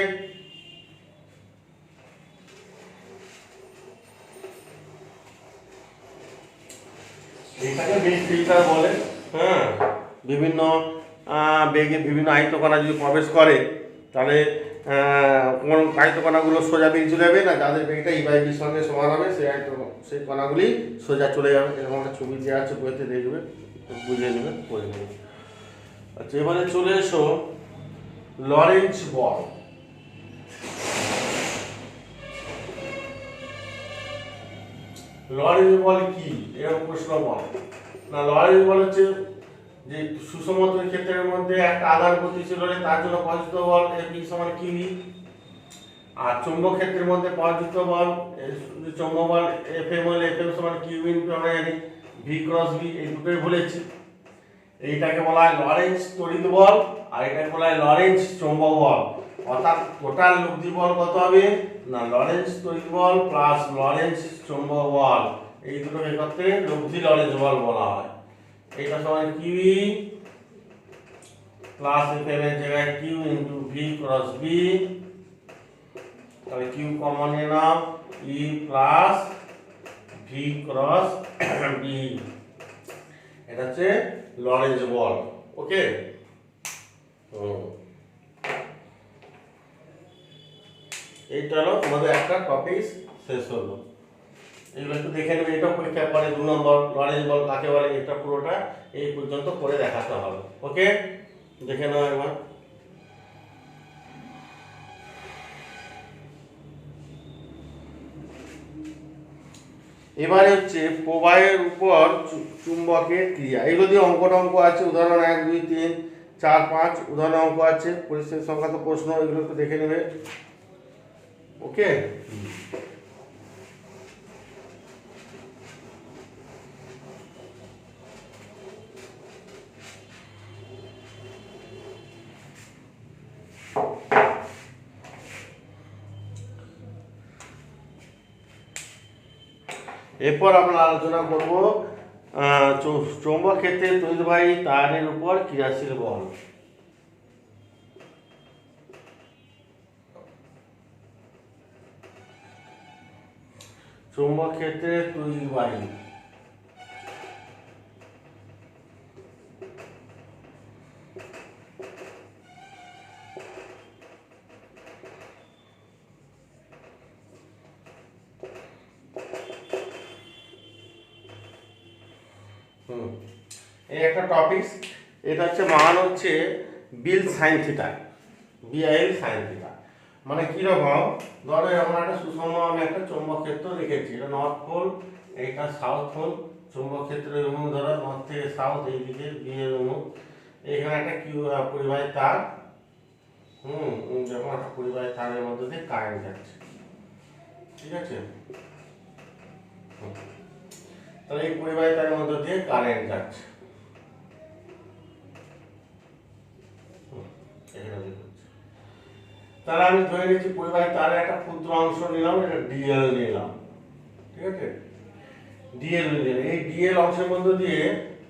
এটাকে বেগ ফিল্টার বলে। হ্যাঁ, বিভিন্ন বেগে বিভিন্ন আয়তকণা যদি প্রবেশ করে, তাহলে কোন আয়তকণাগুলো সোজা বেরিয়ে চলে যাবে না, যাদের বেগটা ই বাই বির সঙ্গে সমান হবে, সেই কণাগুলি সোজা চলে যাবে। এরকম একটা ছবি দেওয়া আছে, বইতে দেখবে, বুঝে নেবে, পড়ে নেবে। আচ্ছা, এবারে চলে এসো লরেন্জ বল। লরেন্জ বল কি, এরকম প্রশ্ন বল না। লরেন্জ বল হচ্ছে যে সুষম তড়িৎ ক্ষেত্রের মধ্যে একটা আধান গতিশীল হলে তার জন্য প্রযোজিত বল F সমান QE, আর চৌম্বক ক্ষেত্রের মধ্যে প্রযোজিত বল চৌম্বক বল Fm হলে Fm সমান QE ইনটু আমরা জানি V ক্রস V, এই দুটোই বলেছি। এইটাকে বলা হয় লরেন্জ তড়িৎ বল, আর এটাকে বলা হয় লরেন্জ চৌম্বক বল। অর্থাৎ টোটাল লব্ধি বল কত হবে না, লরেন্জ তড়িৎ বল প্লাস লরেন্জ চৌম্বক বল, এই দুটো একত্রে লব্ধি লরেন্জ বল বলা হয়। এইটা সমান QE প্লাস Fm এর জায়গায় Q into V cross V, তাহলে Q কমন নিয়ে নাও, E plus V cross V, এটা হচ্ছে লরেন্জ বল। ওকে, এইটা হলো তোমাদের একটা টপিক শেষ হলো। এগুলো একটু দেখে নেবে, এটা পরীক্ষা করে 2 নম্বর লরেন্জ বল কাকে বলে, এটা পুরোটা এই পর্যন্ত করে দেখাতে হবে। ওকে, দেখে নাও একবার। এবারে হচ্ছে প্রবাহের উপর চুম্বকের ক্রিয়া। এগুলো দিয়ে অঙ্ক আছে, উদাহরণ 1 2 3 4 5 উদাহরণ অঙ্ক আছে, পরিচ্ছেদ সংক্রান্ত প্রশ্ন, এগুলো একটু দেখে নেবে। ওকে, এরপর আমরা আলোচনা করব চৌম্বক ক্ষেত্রে তড়িৎবাহী তারের উপর ক্রিয়াশীল বল। চৌম্বক ক্ষেত্রে তড়িৎবাহী এই একটা টপিক। এটা হচ্ছে মান হচ্ছে বিল sine theta, BIL sine theta. মানে কিরকম, ধরো আমরা একটা সুষম আমি একটা চৌম্বক ক্ষেত্র লিখেছি, এটা নর্থ পোল, এইটা সাউথ পোল। চৌম্বক ক্ষেত্রের অনু ধরো নর্থ থেকে সাউথ, এইদিকে বি এর অনু, এখানে একটা কিউ পরিবাহী তার, যখন একটা পরিবাহী তারের মধ্যে দিয়ে কারেন্ট যাচ্ছে, ঠিক আছে। তাহলে এই পরিবাহী তারের মধ্যে দিয়ে কারেন্ট যাচ্ছে, তাহলে আমি ধরে নিচ্ছি পরিবাহী তারের একটা ক্ষুদ্র অংশ নিলাম, এটা ডিএল নিলাম, ঠিক আছে। ডিএল নিলাম, এই ডিএল অংশের মধ্যে দিয়ে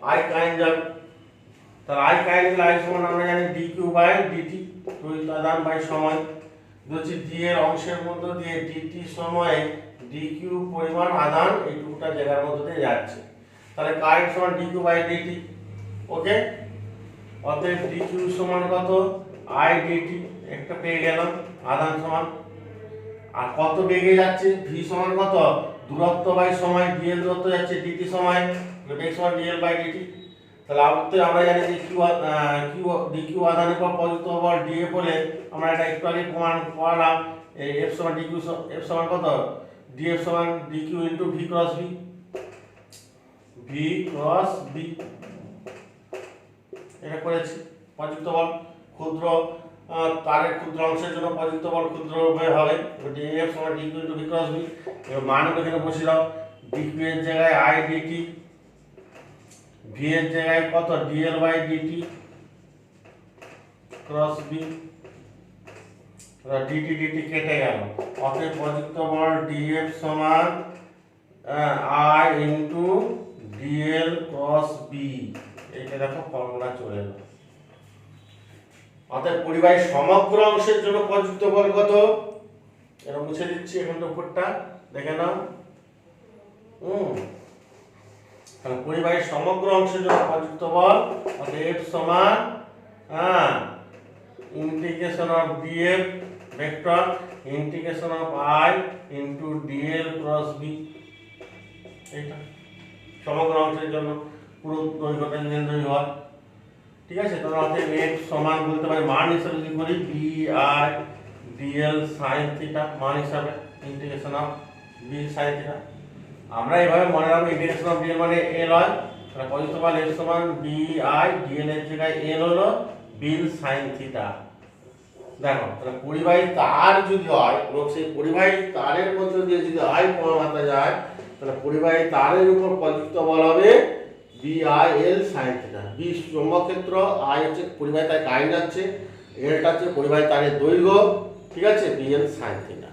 আই কারেন্ট যাবে। তাহলে আই কারেন্ট গেলে আই সমান আমরা জানি ডি কিউ বাই ডিটি, তড়িৎ আদান বাই সময়। বলছি ডিএল অংশের মধ্যে দিয়ে ডিটি সময়ে ডি কিউ পরিমাণ আদান এইটুকুটা জায়গার মধ্যে দিয়ে যাচ্ছে, তাহলে কারেন্ট সমান ডি কিউ বাই ডিটি। ওকে, অতএব ডি কিউ সমান কত, আই ডিটি, একটা পেয়ে গেলাম আদান সমান। আর কত বেগে যাচ্ছে, ভি সমান কত, দূরত্ব বাই সময়, ডিএল দূরত্ব যাচ্ছে, ডিটি সময়, বেগ সমান ডিএল বাই ডিটি। তাহলে আমরা জানি যে কিউ ডি কিউ আদানের পর প্রযুক্ত বল ডিএফ হলে আমরা এটা একটু আগে প্রমাণ করালাম, এই এফ সমান ডি কিউ, এফ সমান কত, ডিএফ সমান D Q into V cross B, V cross B. এটা করেছি প্রযুক্ত বল, ক্ষুদ্র তারের ক্ষুদ্র অংশের জন্য প্রযুক্ত বল ক্ষুদ্র হবে, ডিএফ সমান D Q into V cross B. এবার মান এখানে বসিলাম, ডি কিউ এর জায়গায় আই ডিটি, ভি এর জায়গায় কত, DL by DT cross B. DT DT কেটে গেল, অতএব প্রযুক্ত বল ডিএফ সমান I into DL cross B. এইটা দেখো ফর্মুলা চলে এলো। অতএব পরিবাহীর সমগ্র অংশের জন্য প্রযুক্ত বল কত, এটা মুছে দিচ্ছি এখন উপরটা দেখে নাও। তাহলে পরিবাহীর সমগ্র অংশের জন্য প্রযুক্ত বল F সমান integration of df vector integration of I into dl cross b। এটা সমগ্র অংশের জন্য পুরো দৈর্ঘ্যটা নির্ণয় হয়, ঠিক আছে। তাহলে অতএব F সমান বলতে পারি মান হিসেবে লিখি করি bi dl sin থিটা, মান হিসাবে integration of b sin theta. আমরা এইভাবে মনে রাখবো ইন্টিগ্রেশন অফ dl মানে l হয়, তাহলে প্রযুক্ত বল F সমান bi dl এর জায়গায় l হলো বিল sin থিটা। দেখো তাহলে পরিবাহী তার যদি হয় এবং সেই পরিবাহী তারের মধ্যে দিয়ে যদি I পরিমাত্রা যায়, তাহলে পরিবাহী তারের উপর প্রযুক্ত বল হবে BIL sin থিটা। B চৌম্বক ক্ষেত্র, I হচ্ছে পরিবাহী তারে কারেন্ট যাচ্ছে, Lটা হচ্ছে পরিবাহী তারের দৈর্ঘ্য, ঠিক আছে, BL sin থিটা।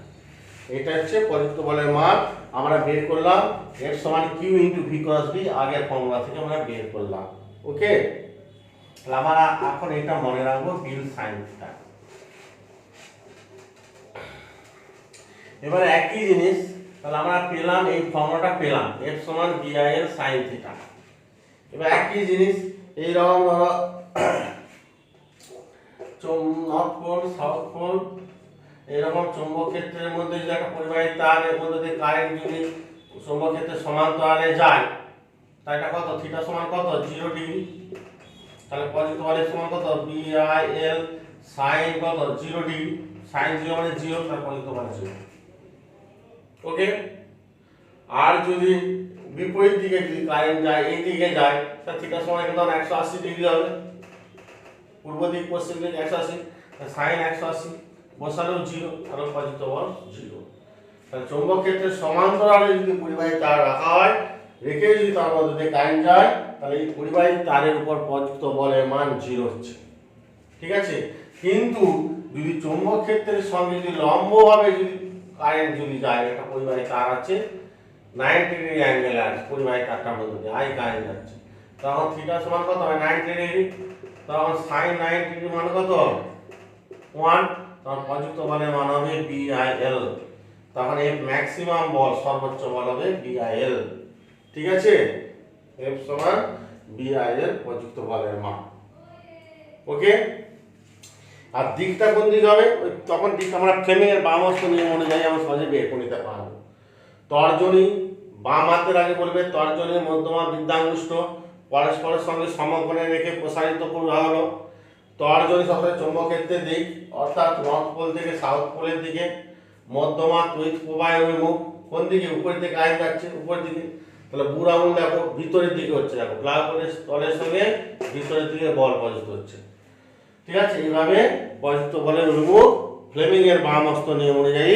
এটা হচ্ছে প্রযুক্ত বলের মান আমরা বের করলাম। F সমান Q into V cross B, আগের ফর্মুলা থেকে আমরা বের করলাম। ওকে, তাহলে আমরা এখন এটা মনে রাখবো বিল sin থিটা। এবার একই জিনিস, তাহলে আমরা পেলাম এই ফর্মুলাটা পেলাম F সমান BIL sin থিটা। এবার একই জিনিস এইরকম ধরো নর্থ পোল সাউথ পোল এরকম চৌম্বক ক্ষেত্রের মধ্যে যদি একটা পরিবাহী তার এর মধ্যে দিয়ে কারেন্ট যদি চৌম্বক ক্ষেত্রের সমান্তরালে যায় তাই এটা কত থিটা সমান কত 0 ডিগ্রি। তাহলে পজিটিভ বলের সমান কত BIL sin কত 0 ডিগ্রি, sin 0 মানে 0, তার পজিটিভ মানে 0। ওকে, আর যদি বিপরীত দিকে যদি কারেন্ট যায় এই দিকে যায় তাহলে থিটা সমান কত 180 ডিগ্রি হবে। পূর্ব দিক পশ্চিম দিক 180, sin 180 বসালেও 0, তাহলে পজিটিভ বল 0। তাহলে চৌম্বক ক্ষেত্রের সমান্তরালে যদি পরিবাহী তার রাখা হয় রেখে যদি তার মধ্যে দিয়ে কারেন্ট যায় তাহলে এই পরিবাহী তারের উপর প্রযুক্ত বলের মান 0 হচ্ছে। ঠিক আছে, কিন্তু যদি চৌম্বক ক্ষেত্রের সঙ্গে যদি লম্বভাবে যদি কারেন্ট যদি যায় একটা পরিবাহী তার আছে 90 ডিগ্রি অ্যাঙ্গেল আছে পরিবাহী তারটার মধ্যে দিয়ে আই কারেন্ট যাচ্ছে, তখন থিটা সমান কত হবে 90 ডিগ্রি, তখন sin 90 ডিগ্রি মান কত 1, তখন প্রযুক্ত বলের মান হবে BIL, তখন এর ম্যাক্সিমাম বল সর্বোচ্চ বল হবে BIL। ঠিক আছে, F সমান BIL প্রযুক্ত বলের মান। ওকে, আর দিকটা কোন দিক হবে তখন দিক আমরা ফ্লেমিং এর বাম হস্ত নিয়ম অনুযায়ী আমরা সহজে বের করে নিতে পারবো। তর্জনী বাম হাতের আগে বলবে তর্জনী মধ্যমা বৃদ্ধাঙ্গুষ্ঠ পরস্পরের সঙ্গে সমকোণে রেখে প্রসারিত করা হলো। তর্জনী সবসময় চৌম্বক ক্ষেত্রের দিক অর্থাৎ নর্থ পোল থেকে সাউথ পোলের দিকে, মধ্যমা তড়িৎ প্রবাহের অভিমুখ কোন দিকে উপরের দিকে কারেন্ট যাচ্ছে উপরের দিকে, তাহলে বুড়ো আঙুল দেখো ভিতরের দিকে হচ্ছে, দেখো প্লাবনের স্তরের সঙ্গে ভিতরের দিকে বল প্রযুক্ত হচ্ছে। ঠিক আছে, এইভাবে প্রযুক্ত বলের অভিমুখ ফ্লেমিং এর বাম হস্ত নিয়ম অনুযায়ী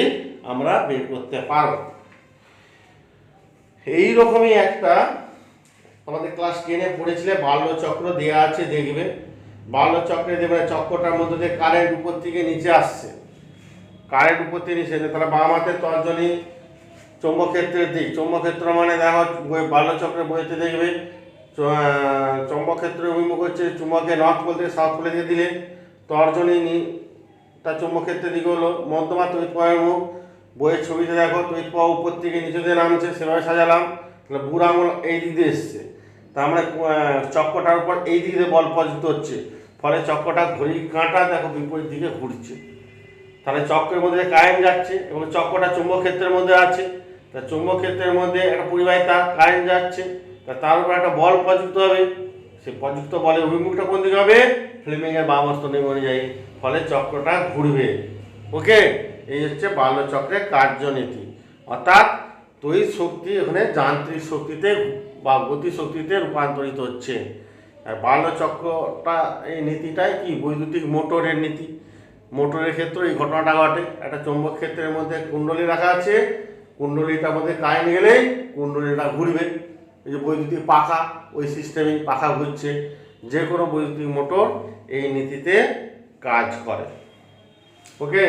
আমরা বের করতে পারব। এই রকমই একটা আমাদের ক্লাস 10 পড়েছিলে বাল্যচক্র দেয়া আছে, দেখবে বাল্যচক্রে দেখবে চক্রটার মধ্যে দিয়ে কারেন্ট উপর থেকে নিচে আসছে, কারেন্ট উপর থেকে নিচে, তাহলে বাম হাতের তর্জনী চৌম্বক ক্ষেত্রের দিক, চৌম্বক ক্ষেত্র মানে দেখো বাল্যচক্রে বইতে দেখবে চৌম্বক ক্ষেত্রের অভিমুখ হচ্ছে চুম্বকে নর্থ পোল থেকে সাউথ পোলে দিলে তর্জনী তার চৌম্বক ক্ষেত্রের দিকে হলো মধ্যমা তড়িৎ প্রবাহের মুখ, বইয়ের ছবিতে দেখো তড়িৎ প্রবাহ উপর থেকে নিচে দিয়ে নামছে সেভাবে সাজালাম, তাহলে বুড়ো আঙুল এই দিক দিয়ে এসছে, তার মানে চক্রটার উপর এই দিক দিয়ে বল প্রযুক্ত হচ্ছে, ফলে চক্রটা ঘড়ির কাঁটা দেখো বিপরীত দিকে ঘুরছে, তাহলে চক্রের মধ্যে কারেন্ট যাচ্ছে এবং চক্রটা চৌম্বক ক্ষেত্রের মধ্যে আছে, তা চৌম্বক ক্ষেত্রের মধ্যে একটা পরিবাহী তার কারেন্ট যাচ্ছে, তার উপর একটা বল প্রযুক্ত হবে, সেই প্রযুক্ত বলের অভিমুখটা কোন দিকে হবে ফ্লেমিং এর বাম হস্ত নিয়ম অনুযায়ী, ফলে চক্রটা ঘুরবে। ওকে, এই হচ্ছে বাল্যচক্রের কার্যনীতি, অর্থাৎ তড়িৎ শক্তি এখানে যান্ত্রিক শক্তিতে বা গতি শক্তিতে রূপান্তরিত হচ্ছে। আর বাল্যচক্রটা এই নীতিটাই কি বৈদ্যুতিক মোটরের নীতি, মোটরের ক্ষেত্রে এই ঘটনাটা ঘটে, একটা চৌম্বক ক্ষেত্রের মধ্যে কুণ্ডলী রাখা আছে, কুণ্ডলীটার মধ্যে কারেন্ট গেলেই কুণ্ডলীটা ঘুরবে, এই যে বৈদ্যুতিক পাখা ওই সিস্টেমে পাখা ঘুরছে, যে কোনো বৈদ্যুতিক মোটর এই নীতিতে কাজ করে। ওকে,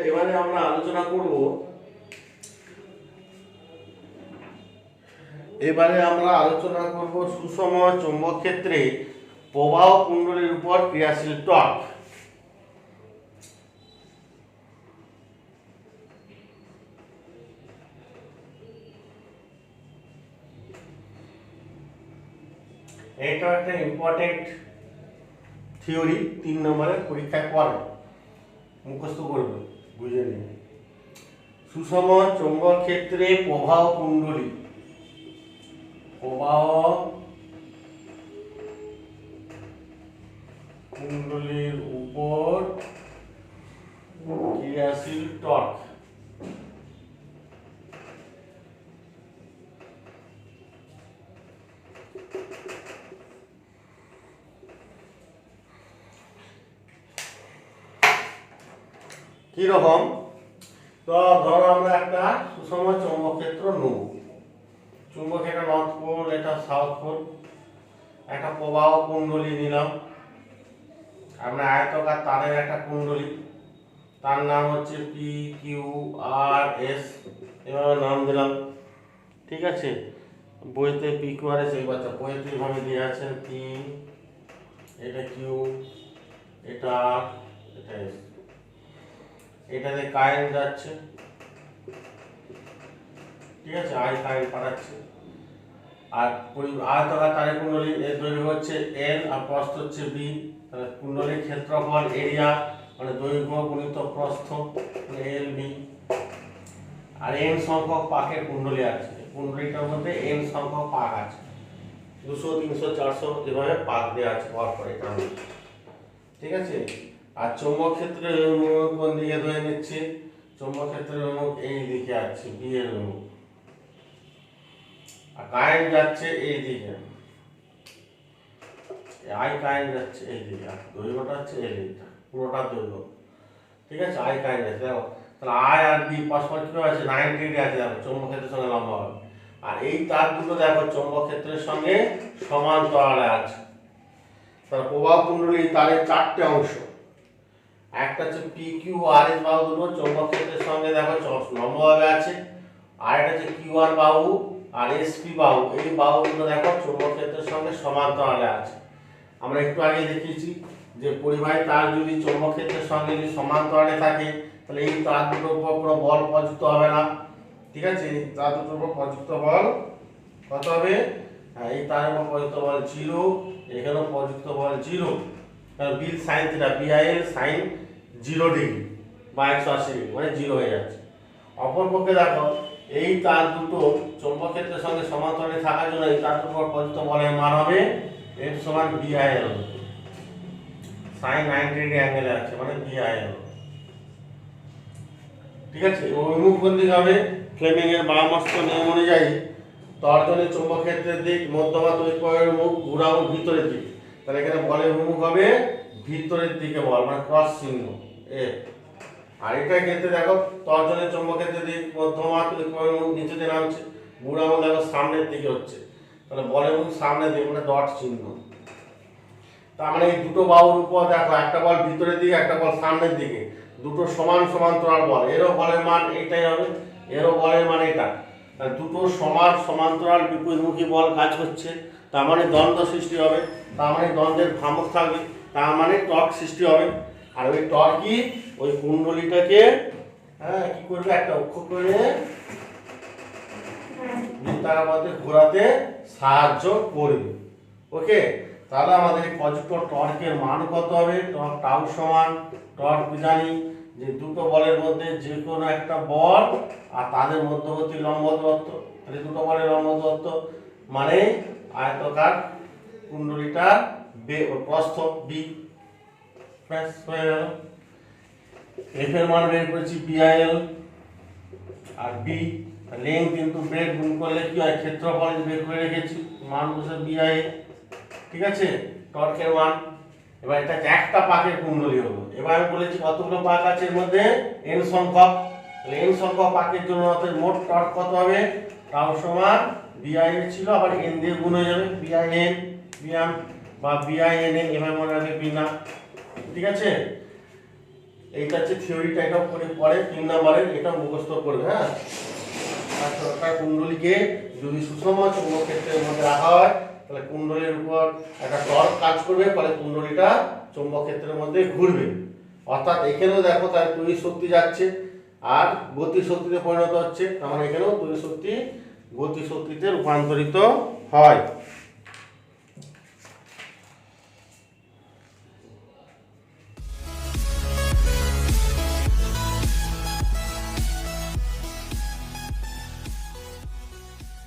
এবারে আমরা আলোচনা করব, সুষম চৌম্বক ক্ষেত্রে প্রবাহ কুণ্ডলীর উপর ক্রিয়াশীল টর্ক। এটা একটা ইম্পর্টেন্ট থিওরি, 3 নম্বরের পরীক্ষায় পড়ে, মুখস্থ করবে বুঝে নিন। সুষম চৌম্বক ক্ষেত্রে প্রবাহ কুণ্ডলীর উপর ক্রিয়াশীল টর্ক। কিরকম, তো ধরো আমরা একটা সুষম চৌম্বক ক্ষেত্র নেব, চুম্বক এটা নর্থ পোল এটা সাউথ পোল, একটা প্রবাহ কুণ্ডলী নিলাম, আমরা আয়তাকার তারের একটা কুণ্ডলী, তার নাম হচ্ছে PQRS, এভাবে নাম দিলাম। ঠিক আছে, বইতে পি কিউ আর এস, এই বাচ্চা বইতে এইভাবে দিয়ে আছেন পি, এটা কিউ, এটা আর, এটা এস। এটাতে কারেন্ট যাচ্ছে, ঠিক আছে, আই কারেন্ট পাঠাচ্ছে। আর আয়তাকার তারের কুণ্ডলী এর দৈর্ঘ্য হচ্ছে এল আর প্রস্থ হচ্ছে বি, তাহলে কুণ্ডলীর ক্ষেত্রফল এরিয়া মানে দৈর্ঘ্য গুণিত প্রস্থ মানে এল বি। আর এন সংখ্যক পাকের কুণ্ডলী আছে, কুণ্ডলীটার মধ্যে এন সংখ্যক পাক আছে, 200 300 400 এভাবে পাক দেওয়া আছে পরপর এটা, ঠিক আছে। আর চৌম্বক ক্ষেত্রের উন্মুখ কোন দিকে ধরে নিচ্ছে, চৌম্বক ক্ষেত্রের উন্মুখ এই দিকে আছে, বি এর উন্মুখ। আর কারেন্ট যাচ্ছে এই দিকে, আই কারেন্ট যাচ্ছে এই দিকে, আর দৈর্ঘ্যটা হচ্ছে এই দিকটা, পুরোটা দৈর্ঘ্য, ঠিক আছে। আই কারেন্ট যাচ্ছে, দেখো তাহলে আই আর বি পরস্পর কিভাবে আছে, 90 ডিগ্রি আছে, দেখো চৌম্বক ক্ষেত্রের সঙ্গে লম্বা হবে। আর এই তার দুটো দেখো চৌম্বক ক্ষেত্রের সঙ্গে সমান্তরালে আছে। তাহলে প্রবাহ কুণ্ডলী তারের 4টে অংশ, একটা হচ্ছে পি কিউ আর এস বাহু দুটো চৌম্বক ক্ষেত্রের সঙ্গে দেখো লম্বভাবে আছে, আর একটা হচ্ছে কিউ আর বাহু আর এস পি বাহু, এই বাহুগুলো দেখো চৌম্বক ক্ষেত্রের সঙ্গে সমান্তরালে আছে। আমরা একটু আগে দেখিয়েছি যে পরিবাহী তার যদি চৌম্বক ক্ষেত্রের সঙ্গে যদি সমান্তরালে থাকে তাহলে এই তার দুটোর উপর কোনো বল প্রযুক্ত হবে না, ঠিক আছে। এই তার দুটোর উপর প্রযুক্ত বল কত হবে, হ্যাঁ এই তার উপর প্রযুক্ত বল 0, এখানেও প্রযুক্ত বল 0, কারণ বিল sine theta BIL sign 0 degree বা 180 ডিগ্রি মানে 0 হয়ে যাচ্ছে। অপরপক্ষে দেখো এই তার দুটো চৌম্বক ক্ষেত্রের সঙ্গে সমান্তরালে থাকার জন্য এই তার দুটোর প্রযুক্ত বলের মান হবে F সমান বিআইএল, সাইন 90 ডিগ্রি অ্যাঙ্গেলে আছে মানে বিআইএল, ঠিক আছে। উন্মুখ কোন দিকে হবে, ফ্লেমিং এর বারমাস্ত নিয়ম অনুযায়ী তর্জনী চৌম্বক ক্ষেত্রের দিক মধ্যমা তড়িৎপ্রবাহের মুখ ঘুরাও ভিতরের দিকে, তাহলে এখানে বলের উন্মুখ হবে ভিতরের দিকে বল মানে ক্রস চিহ্ন এ। আর এটা ক্ষেত্রে দেখো তর্জনী চৌম্বক ক্ষেত্রের দিক মধ্যমা তড়িৎপ্রবাহের মুখ নিচে দিয়ে নামছে, ঘুরাও দেখো সামনের দিকে হচ্ছে, তাহলে বলের মুখ সামনের দিকে মানে ডট চিহ্ন। তার মানে এই দুটো বাহুর উপর দেখো একটা বল ভিতরের দিকে একটা বল সামনের দিকে, দুটো সমান সমান্তরাল বল, এরও বলের মান এইটাই হবে, এরও বলের মান এটা, দুটো সমান সমান্তরাল বিপরীতমুখী বল কাজ করছে, তার মানে দ্বন্দ্ব সৃষ্টি হবে, তার মানে দ্বন্দ্বের ভ্রামক থাকবে, তার মানে টর্ক সৃষ্টি হবে। আর ওই টর্কই ওই কুণ্ডলীটাকে কি করবে, একটা অক্ষ করে বৃত্তাকার পথে ঘোরাতে সাহায্য করবে। ওকে, তাহলে আমাদের প্রযুক্ত টর্কের মান কত হবে, টর্ক টাউ সমান টর্ক জানি যে দুটো বলের মধ্যে যে কোনো একটা বল আর তাদের মধ্যবর্তী লম্ব দূরত্ব, তাহলে দুটো বলের লম্ব দূরত্ব মানে আয়তকার কুণ্ডলীটার প্রস্থ বি, ব্যাস হয়ে গেল। এফ এর মান বের করেছি বিআইএল আর বি লেন্থ কিন্তু বের গুণ করলে কি হয়, ক্ষেত্রফল বের করে রেখেছি মান বসে বিআই, ঠিক আছে। টর্কের মান এবার এটা একটা পাকের কুণ্ডলী হলো। এবার আমি বলেছি কতগুলো পাক আছে এর মধ্যে, এন সংখ্যক, তাহলে এন সংখ্যক পাকের জন্য অতএব মোট টর্ক কত হবে, টাউ সমান বিআই ছিল আবার এন দিয়ে গুণ হয়ে যাবে, বিআইএন বিএম বা বিআইএন এভাবে মনে রাখবে বিনা, ঠিক আছে। এইটা হচ্ছে থিওরিটা, এটা পরে 3 নম্বরের এটা মুখস্থ করবে, হ্যাঁ। আর সরকার কুণ্ডলীকে যদি সুষম চৌম্বক ক্ষেত্রের মধ্যে রাখা হয় তাহলে কুণ্ডলীর উপর একটা টর্ক কাজ করবে, ফলে কুণ্ডলীটা চৌম্বক ক্ষেত্রের মধ্যে ঘুরবে। অর্থাৎ এখানেও দেখো তার তড়িৎ শক্তি যাচ্ছে আর গতি শক্তিতে পরিণত হচ্ছে, তার মানে এখানেও তড়িৎ শক্তি গতি শক্তিতে রূপান্তরিত হয়।